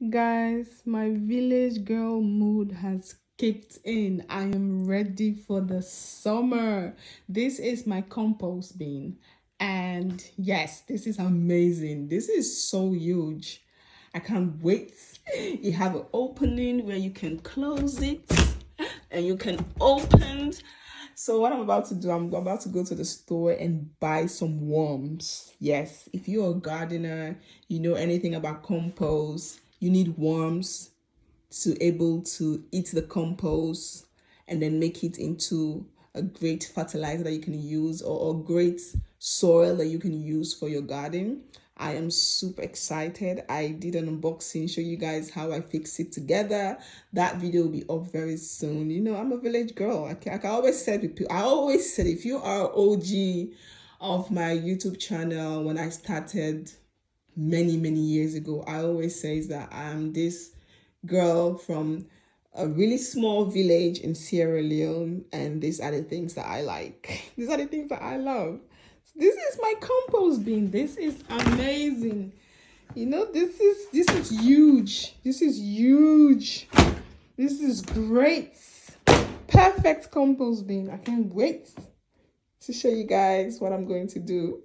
Guys, my village girl mood has kicked in. I am ready for the summer. This is my compost bin. And yes, this is amazing. This is so huge. I can't wait. You have an opening where you can close it and you can open. So what I'm about to do, I'm about to go to the store and buy some worms. Yes, if you're a gardener, you know anything about compost, you need worms to able to eat the compost and then make it into a great fertilizer that you can use, or great soil that you can use for your garden. I am super excited. I did an unboxing, show you guys how I fix it together. That video will be up very soon. You know, I'm a village girl. I always said if you are OG of my YouTube channel when I started many years ago, I always say that I'm this girl from a really small village in Sierra Leone, and these are the things that I like. These are the things that I love. This is my compost bin. This is amazing. You know, this is huge. This is huge. This is great. Perfect compost bin. I can't wait to show you guys what I'm going to do.